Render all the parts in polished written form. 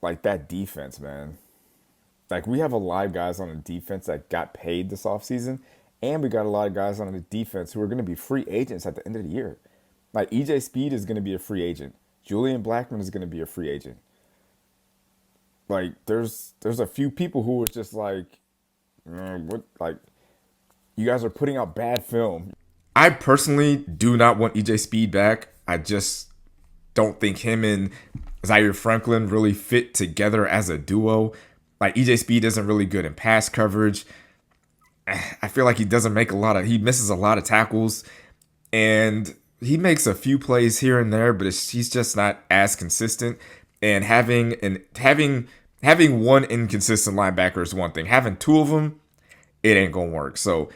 Like that defense, man. Like we have a lot of guys on the defense that got paid this offseason, and we got a lot of guys on the defense who are going to be free agents at the end of the year. Like EJ Speed is going to be a free agent. Julian Blackman is going to be a free agent. Like there's a few people who are just like, what, like, you guys are putting out bad film. I personally do not want EJ Speed back. I just don't think him and Zaire Franklin really fit together as a duo. Like EJ Speed isn't really good in pass coverage. I feel like he misses a lot of tackles, and he makes a few plays here and there, but he's just not as consistent. And having one inconsistent linebacker is one thing. Having two of them, it ain't gonna work. So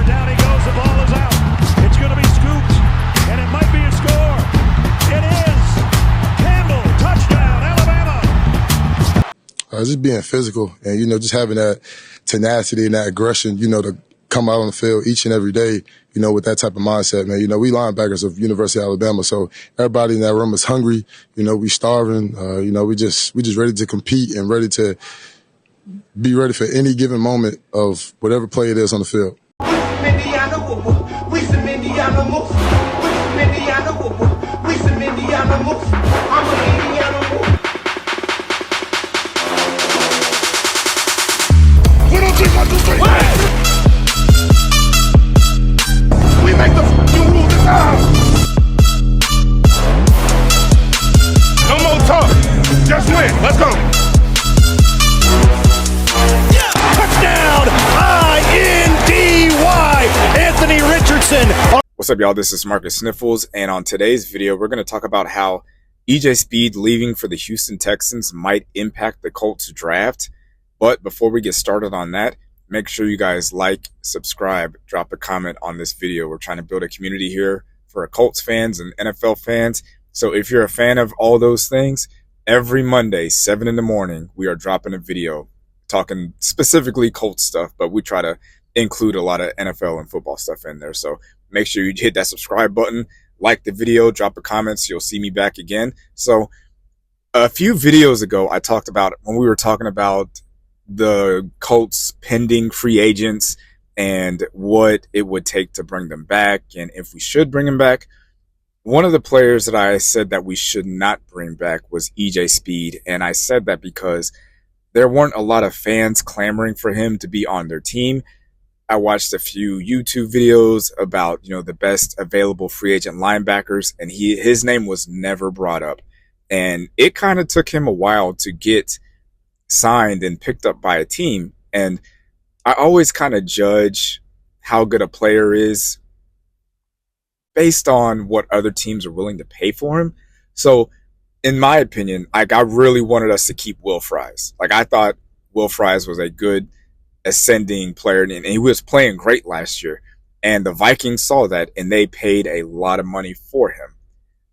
down he goes. The ball is out. It's going to be scooped, and it might be a score. It is. Campbell, touchdown, Alabama. Just being physical and, just having that tenacity and that aggression, to come out on the field each and every day, with that type of mindset, man. We linebackers of University of Alabama, so everybody in that room is hungry. We starving. We just ready to compete and ready to be ready for any given moment of whatever play it is on the field. We make the f***ing rules now. No more talk. Just win. Let's go. Touchdown, I-N-D-Y, Anthony Richardson. what's up, y'all? This is Marcus Sniffles, and on today's video, we're going to talk about how EJ Speed leaving for the Houston Texans might impact the Colts draft. But before we get started on that, make sure you guys like, subscribe, drop a comment on this video. We're trying to build a community here for Colts fans and NFL fans. So if you're a fan of all those things, every Monday, 7 in the morning, we are dropping a video talking specifically Colts stuff, but we try to include a lot of NFL and football stuff in there. So make sure you hit that subscribe button, like the video, drop a comment so you'll see me back again. So a few videos ago, I talked about when we were talking about the Colts pending free agents and what it would take to bring them back and if we should bring them back. One of the players that I said that we should not bring back was EJ Speed. And I said that because there weren't a lot of fans clamoring for him to be on their team. I watched a few YouTube videos about, the best available free agent linebackers, and his name was never brought up. And it kind of took him a while to get signed and picked up by a team. And I always kind of judge how good a player is based on what other teams are willing to pay for him. So in my opinion, I really wanted us to keep Will Fries. I thought Will Fries was a good ascending player, and he was playing great last year. And the Vikings saw that, and they paid a lot of money for him.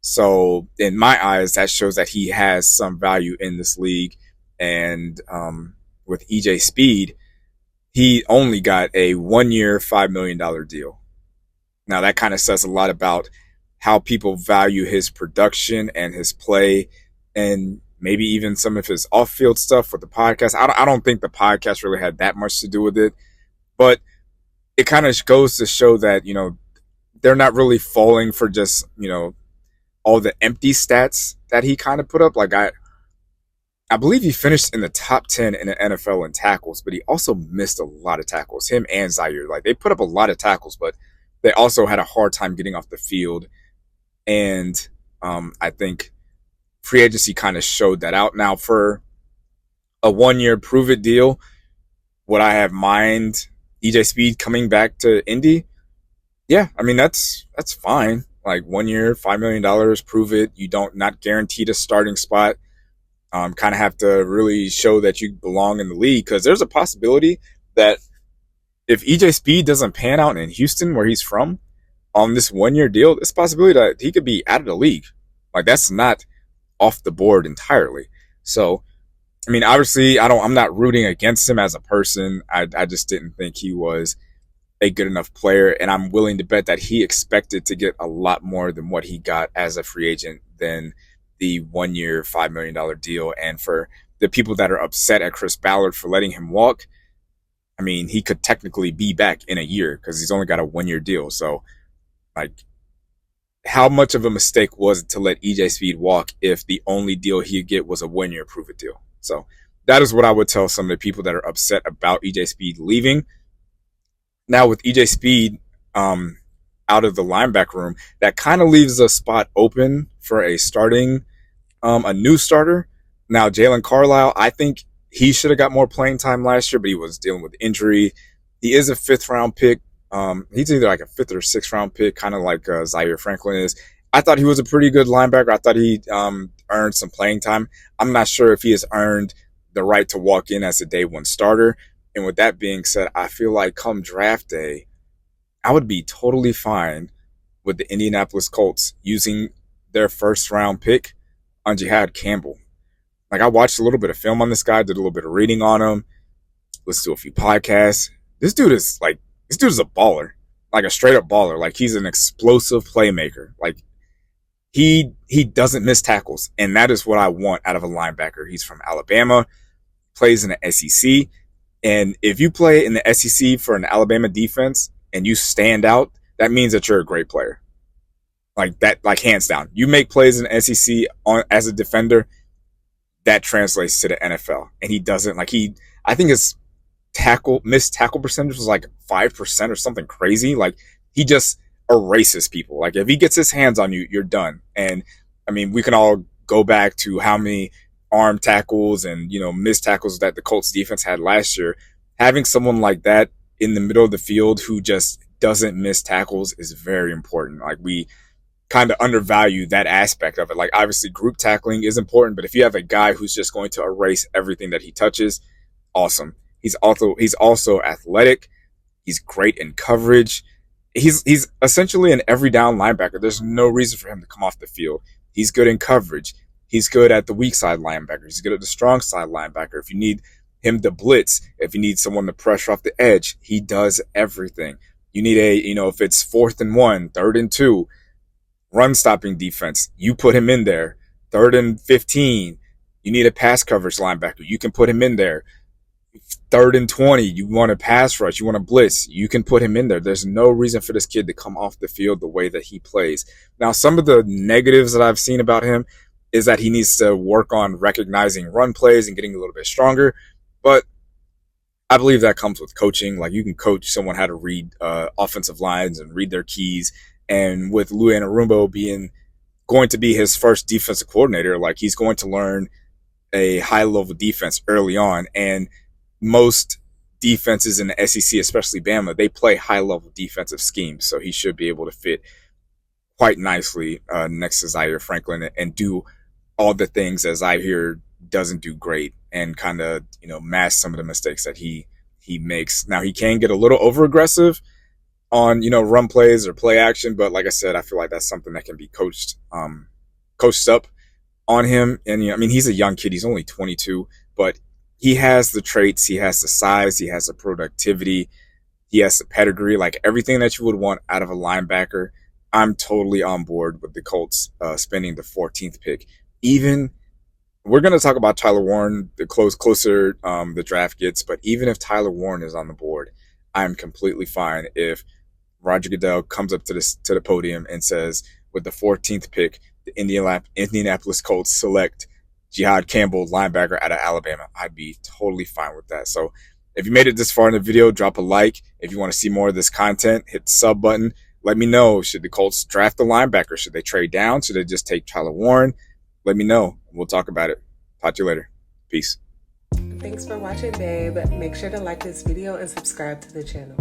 So in my eyes, that shows that he has some value in this league. And with EJ Speed, he only got a 1-year, $5 million deal. Now, that kind of says a lot about how people value his production and his play, and maybe even some of his off-field stuff with the podcast. I don't think the podcast really had that much to do with it, but it kind of goes to show that, they're not really falling for just, all the empty stats that he kind of put up. I believe he finished in the top 10 in the NFL in tackles, but he also missed a lot of tackles, him and Zaire. They put up a lot of tackles, but they also had a hard time getting off the field. And I think free agency kind of showed that out. Now, for a 1-year prove-it deal, would I have mind EJ Speed coming back to Indy? Yeah, I mean, that's fine. 1 year, $5 million, prove it. You don't not guaranteed a starting spot. Kind of have to really show that you belong in the league, because there's a possibility that if EJ Speed doesn't pan out in Houston, where he's from, on this 1-year deal, there's a possibility that he could be out of the league. That's not off the board entirely. So I mean, obviously, I'm not rooting against him as a person. I just didn't think he was a good enough player, and I'm willing to bet that he expected to get a lot more than what he got as a free agent than the 1 year, $5 million deal. And for the people that are upset at Chris Ballard for letting him walk, I mean, he could technically be back in a year because he's only got a 1 year deal. So, like, how much of a mistake was it to let EJ Speed walk if the only deal he'd get was a 1 year prove it deal? So that is what I would tell some of the people that are upset about EJ Speed leaving. Now with EJ Speed out of the linebacker room, that kind of leaves a spot open for a new starter. Now Jalen Carlisle, I think he should have got more playing time last year, but he was dealing with injury. He is a 5th-round pick. He's either like a 5th or 6th-round pick, kind of like Zaire Franklin is. I thought he was a pretty good linebacker. I thought he earned some playing time. I'm not sure if he has earned the right to walk in as a day one starter. And with that being said, I feel like come draft day, I would be totally fine with the Indianapolis Colts using their 1st-round pick on Jihaad Campbell. Like, I watched a little bit of film on this guy, did a little bit of reading on him, listened to a few podcasts. This dude is a baller, like a straight up baller. Like, he's an explosive playmaker. Like, he doesn't miss tackles, and that is what I want out of a linebacker. He's from Alabama, plays in the SEC. And if you play in the SEC for an Alabama defense and you stand out, that means that you're a great player. Like that, like hands down. You make plays in the SEC as a defender, that translates to the NFL. And he doesn't, I think his missed tackle percentage was like 5% or something crazy. Like, he just erases people. Like, if he gets his hands on you, you're done. And I mean, we can all go back to how many arm tackles and, missed tackles that the Colts defense had last year. Having someone like that in the middle of the field who just doesn't miss tackles is very important. Like, we kind of undervalue that aspect of it. Like, obviously group tackling is important, but if you have a guy who's just going to erase everything that he touches, awesome. He's also athletic. He's great in coverage. He's essentially an every down linebacker. There's no reason for him to come off the field. He's good in coverage. He's good at the weak side linebacker. He's good at the strong side linebacker. If you need him to blitz, if you need someone to pressure off the edge, he does everything. You need if it's 4th and 1, 3rd and 2, run stopping defense, you put him in there. 3rd and 15, you need a pass coverage linebacker, you can put him in there. 3rd and 20, you want a pass rush, you want to blitz, you can put him in there. There's no reason for this kid to come off the field the way that he plays. Now, some of the negatives that I've seen about him is that he needs to work on recognizing run plays and getting a little bit stronger. But I believe that comes with coaching. Like, you can coach someone how to read offensive lines and read their keys. And with Lou Anarumo going to be his first defensive coordinator, like, he's going to learn a high level defense early on. And most defenses in the SEC, especially Bama, they play high level defensive schemes. So he should be able to fit quite nicely next to Zaire Franklin and do all the things that Zaire doesn't do great, and kind of, mask some of the mistakes that he makes. Now, he can get a little over aggressive on, run plays or play action, but like I said, I feel like that's something that can be coached up on him. And he's a young kid. He's only 22, but he has the traits, he has the size, he has the productivity, he has the pedigree, like everything that you would want out of a linebacker. I'm totally on board with the Colts spending the 14th pick. Even, we're going to talk about Tyler Warren the closer the draft gets, but even if Tyler Warren is on the board, I'm completely fine if Roger Goodell comes up to the podium and says, with the 14th pick, the Indianapolis Colts select Jihaad Campbell, linebacker out of Alabama. I'd be totally fine with that. So if you made it this far in the video, drop a like. If you want to see more of this content, hit the sub button. Let me know, should the Colts draft the linebacker? Should they trade down? Should they just take Tyler Warren? Let me know. We'll talk about it. Talk to you later. Peace. Thanks for watching, babe. Make sure to like this video and subscribe to the channel.